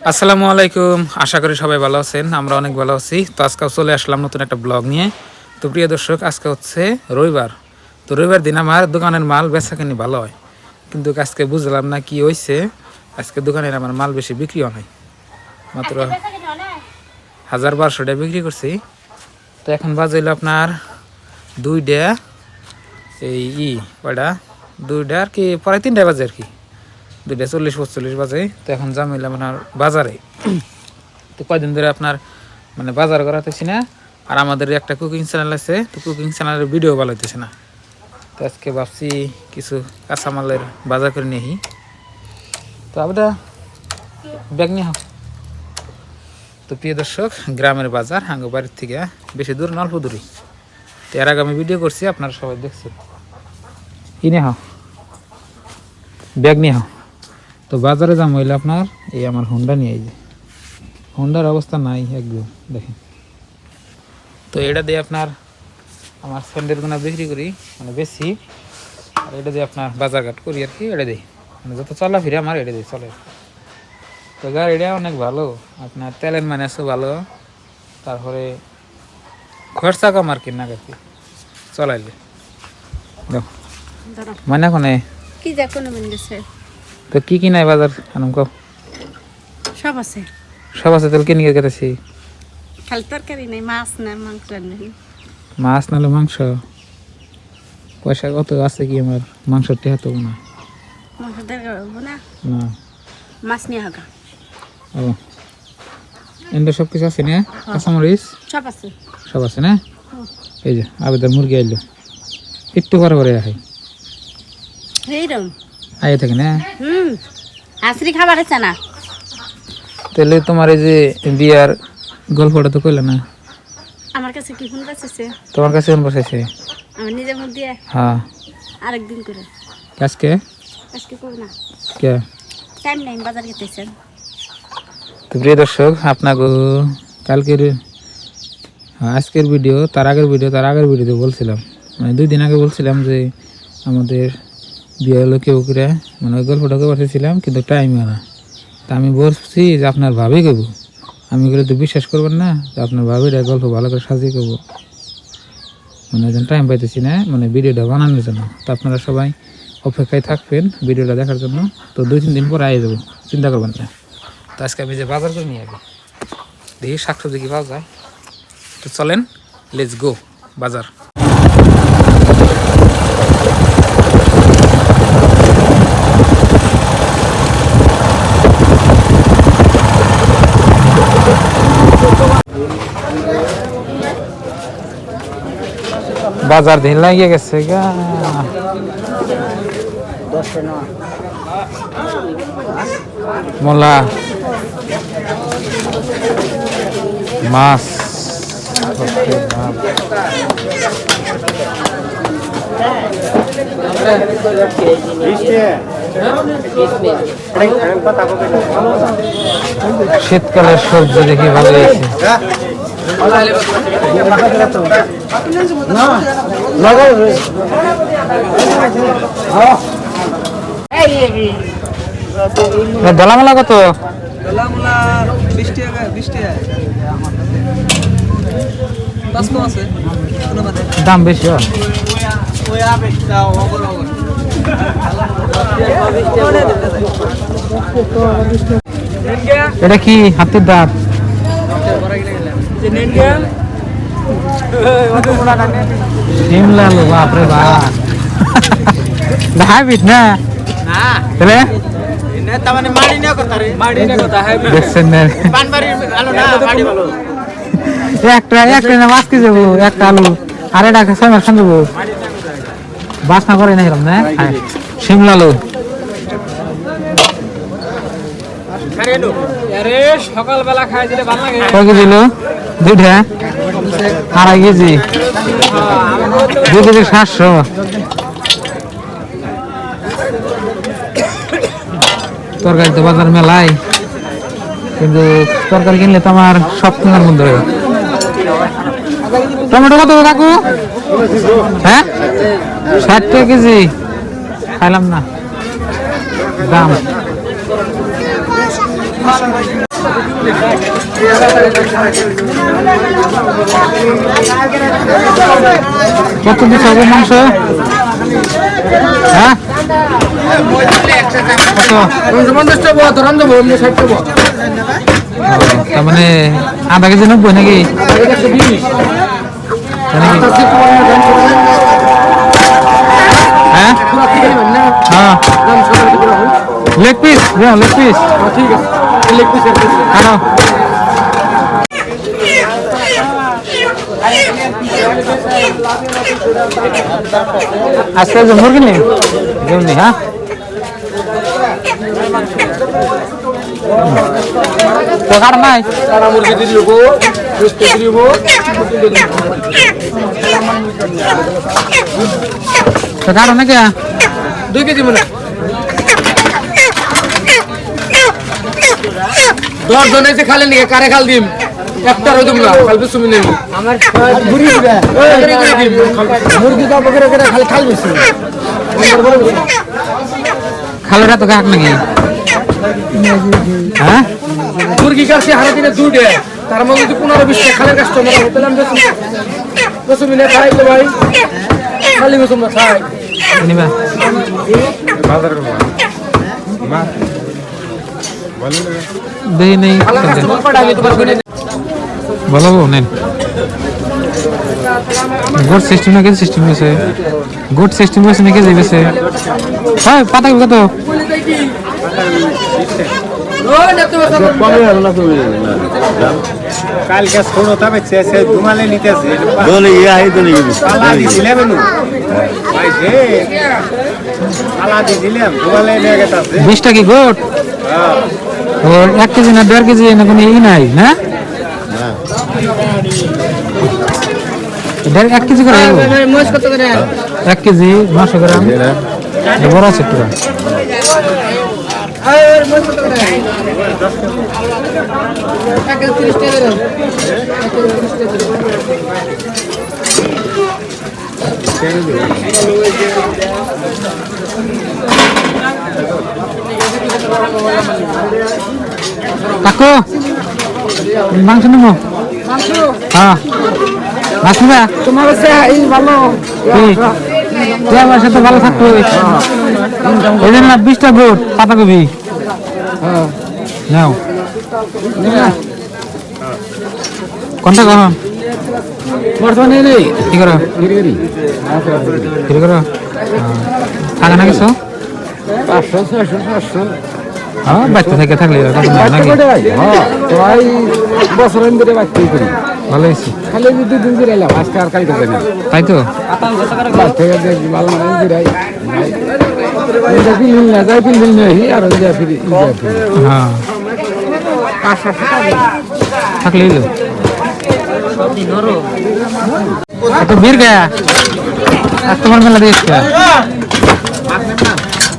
আসসালামু আলাইকুম, আশা করি সবাই ভালো আছেন। আমরা অনেক ভালো আছি। তো আজকে চলে আসলাম নতুন একটা ব্লগ নিয়ে। তো প্রিয় দর্শক, আজকে হচ্ছে রবিবার। তো রবিবার দিন আমার দোকানের মাল বেচাকেনি ভালো হয়, কিন্তু আজকে বুঝলাম না কি হয়েছে। আজকে দোকানের আমার মাল বেশি বিক্রিও হয়, মাত্র 1200 টাকা বিক্রি করছি। তো এখন বাজাইল আপনার 2টা, এই কয়টা 2টা আর কি, প্রায় 3টা বাজে আর কি, 2টা 40-45 বাজে। তো এখন জামাইলাম আপনার বাজারে। তো কয়দিন ধরে আপনার মানে বাজার করাতেছি না। আর আমাদের একটা কুকিং চ্যানেল আছে, তো কুকিং চ্যানেলের ভিডিও ভালো হইতেছে না। তো আজকে ভাবছি কিছু কাঁচামালের বাজার করে নিই। তো আপনারা ব্যাগ নিয়ে হোক। তো প্রিয় দর্শক, গ্রামের বাজার হাঙ্গো বাড়ির থেকে বেশি দূর না, অল্প দূরই। তো এর আগে আমি ভিডিও করছি, আপনারা সবাই দেখছেন। কি নিয়ে হোক, ব্যাগ নিয়ে হোক। তো বাজারে দাম হইলে আপনার এই আমার হোন্ডা নিয়ে, এই যে হোন্ডার অবস্থা নাই একদম, দেখেন। তো এটা দিয়ে আপনার আমার স্যান্ডেলগুলো বিক্রি করি, মানে বেশি। আর এটা দিয়ে আপনার বাজারঘাট করি আর কি, এটা দিই মানে যত চলাফিরে আমার এটা দিয়ে চলে। তো গাড়িটা অনেক ভালো, আপনার তেলের মাইনাসও ভালো, তারপরে খরচা কম আর কি না আর কি চলাইলে। দেখো মানে কোনে কি যা কোনো মিন্দেছে তো কি কি নাই বাজার আনম কও। সব আছে, সব আছে, তাহলে কিনে গেতেছি। খালি তরকারি নেই, মাছ না মাংস নেই। মাছ নাহলে মাংস, পয়সা কত আছে কি আমার, মাংস টেহা তো না। মাংস দরকার হবো না, না মাছ নিয়ে হাগা। ও এন্ড সব কিছু আছে না, কাঁচামরিচ সব আছে। সব আছে না। এই যে আবেদন মুরগি আইলো, একটু পরে পরে আহে এইরকম আইয়ে থাকে না। হাসরি খাবার আছে না। তাহলে তোমার এই যে বিয়ার গল্পটা তো কইলে না। আমার কাছে কি ফোন বাঁচেছে, তোমার কাছে কোন বসাইছে? আমার নিজের মুখ দিয়ে হ্যাঁ, আরেকদিন করে। আজকে আজকে করবো না, কে টাইম নেই, বাজার গেতেছেন। তো প্রিয় দর্শক, আপনাকে কালকের আজকের ভিডিও, তার আগের ভিডিওতে বলছিলাম, মানে 2 দিন আগে বলছিলাম যে আমাদের বিয়ে হলো কেউ করে, মানে ওই গল্পটাকে পাঠিয়েছিলাম, কিন্তু টাইম হয় না। তা আমি বলছি যে আপনার ভাবি কব, আমি এগুলো তো বিশ্বাস করবেন না, তো আপনার ভাবিরা গল্প ভালো করে সাজিয়ে কব, মানে টাইম পাইতেছি না মানে ভিডিওটা বানানোর জন্য। তো আপনারা সবাই অপেক্ষায় থাকবেন ভিডিওটা দেখার জন্য। তো 2-3 দিন পরে আগে যাবো, চিন্তা করবেন না। তো আজকে আমি যে বাজার করে নিয়ে যাবো, দেখি শাকসবজি কি পাওয়া যায়। তো চলেন, লেটস গো বাজার। বাজার দিন লাগিয়ে গেছে গা, মোলা মাছ শীতকালের সবজি দেখি ভালো হয়েছে। দলামলা কত? দাম বেশি হয়। এটা কি হাতির দাঁত? শিমলা আলু, বাপরে বাপ, হাইব্রিড না তাহলে দেখছেন না? একটা মাছ কি যাবো, একটা আলু আর এটা ছয় মাস খান যাবো, বাসনা করে না এরকম না। শিমলা আলু সকালবেলা খাই দিলে ভালো লাগে। কয় কেজি দিল? 2টা 2.5 কেজি, 2 কেজি 700। তরকারি তো বাজার মেলায়, কিন্তু তরকারি কিনলে তো আমার সব কেনার মধ্যে হয়। টমেটো কত কাকু? হ্যাঁ 60 টাকা কেজি, খাইলাম না দাম। কত দিতে হবে মাংস? হ্যাঁ তার মানে আধা কেজি 90 নাকি? হ্যাঁ হ্যাঁ লেগ পিস লেগ পিস ঠিক আছে লেগ পিস আনো আজকে মুরগি নেই যেমনি হ্যাঁ তো কার নাই কারা মুরগি দিয়ে দিব সুস্থ দিব তো কার নাকি 2 কেজি মনে 10 জন এসে খালি নিয়ে কারে খাল দিম একটা রইদুম না খালবে সুমি নেব আমার মুরগি দিবা মুরগি দাও বকরে করে খালি খাল বেশি খালরা তো গাক নাকি হ্যাঁ মুরগি কাছে হারা দিনে 2 ডে তার মধ্যে যদি 15-20 টা খালের কাস্টমার হতে লাম বেশি মিলে খাই তো ভাই খালি বেশি না খাই নিবা বাজার করব মা বলো দেই নেই বলো নেন গুড সিস্টেম নাকি সিস্টেম আছে গুড সিস্টেম আছে নাকি যাইছে হ্যাঁ পাতা কত কালকে ছোট তবে সে ঘুমালে নিতেছে বলে ইহাই তো নিবি পালা দিছিলাম নু ভাই যে পালা দিছিলাম ঘুমালে নিয়ে গেছে 20 টাকা গোট হ্যাঁ ও 1 কেজি না 1.5 কেজি না কোনো ই নাই না না 1 কেজি করে মোষ কত করে 1 কেজি 900 গ্রাম বড় আছে পুরো আর মোষ কত করে 1 কেজি 30 টাকা করে 1 টাকা মাংস নেবো হ্যাঁ মাছ নিবা তোমার কাছে এই ভালো তুই আমার সাথে ভালো থাকতো এই জন্য 20টা গোট পাতাকপি নাও কোনটা কখন বর্তমানে নেই কি করো কি করো থাকা না কিছু 500 600 700 হ্যাঁ বাচ্চা থেকে থাকলে বছরের ধরে বাচ্চা করি ভালো হয়েছে খালি 2 দিন করে এলাম আজকে আর কালকে যাই তাই তো ভালো যাই 3 দিন নেই আর হ্যাঁ থাকলে এত বীর গায়া আর তোমার মেলা দিয়েছে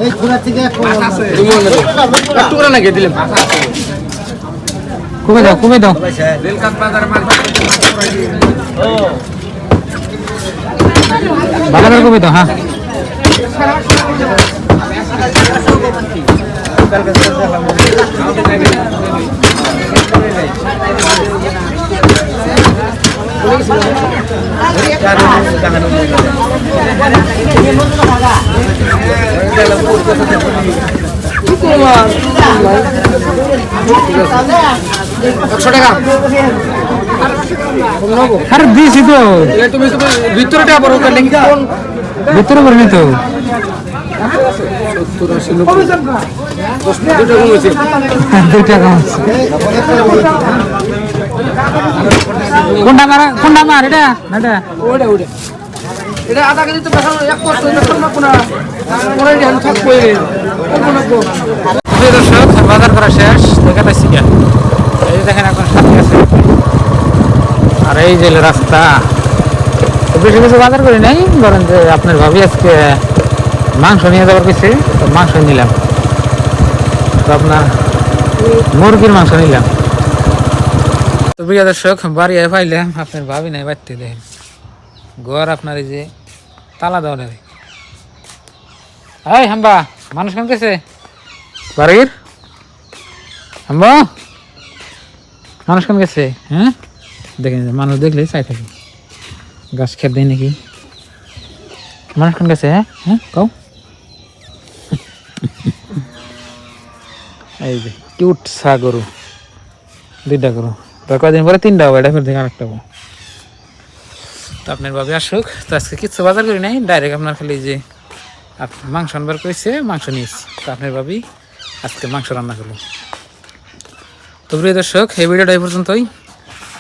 এই খুরা থেকে একটু করে লাগিয়ে দিলাম কমে দাও রেলকাত বাজার মাল বাজার কমে দাও হ্যাঁ আরে দিছি তো তুমি ভিতরে ভিতরে করিনি তো কোনটা মার এটা এটা আধা কেজি তো দর্শক বাজার করা শেষ দেখাতেছি এই দেখেন এখন সাথে আছে আর এই যে রাস্তা বেশি কিছু বাজার করি নাই বলেন যে আপনার ভাবি আজকে মাংস নিয়ে যাওয়ার কিছু তো মাংস নিলাম তো আপনার মুরগির মাংস নিলাম তো প্রিয় দর্শক বাড়ি পাইলাম আপনার ভাবি নাই বাড়তে দেখেন ঘর আপনার এই যে তালা দেওয়া নেই এই হাম্বা মানুষ কেমন গেছে বাড়ির হাম্বা মানুষ কম গেছে হ্যাঁ দেখেন মানুষ দেখলেই চাই থাকি গাছ খেত দেয় নাকি মানুষ কম গেছে হ্যাঁ হ্যাঁ কও এই যে কিউট সা গরু দুইটা গরু তার কয়দিন পরে তিনটা হবে এটা ফের দেখে আরেকটা হবো তো আপনার ভাবে আসুক তো আজকে কিচ্ছু বাজার করি নাই ডাইরেক্ট আপনার খালি যে মাংস আনবার করেছে মাংস নিয়েছি তো আপনার ভাবি আজকে মাংস রান্না করলো তো প্রিয় দর্শক এই ভিডিওটা এই পর্যন্তই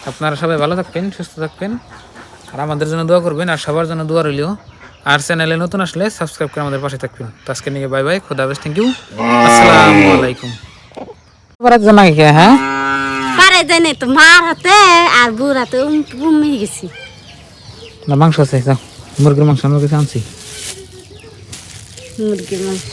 আপনারা সবাই ভালো থাকবেন সুস্থ থাকবেন আর আমাদের জন্য দোয়া করবেন আর সবার জন্য দোয়া রইলেও আর চ্যানেলে নতুন আসলে সাবস্ক্রাইব করে আমাদের পাশে থাকবেন তো আজকে নিয়ে বাই বাই খোদা হাফেজ থ্যাংক ইউ আসসালামু আলাইকুম হ্যাঁ পারে জানে তো মার হাতে আর বুড় হাতে উমে গেছি না মাংস আছে যাও মুরগির মাংস আমার কাছে আনছি মুরগির মাংস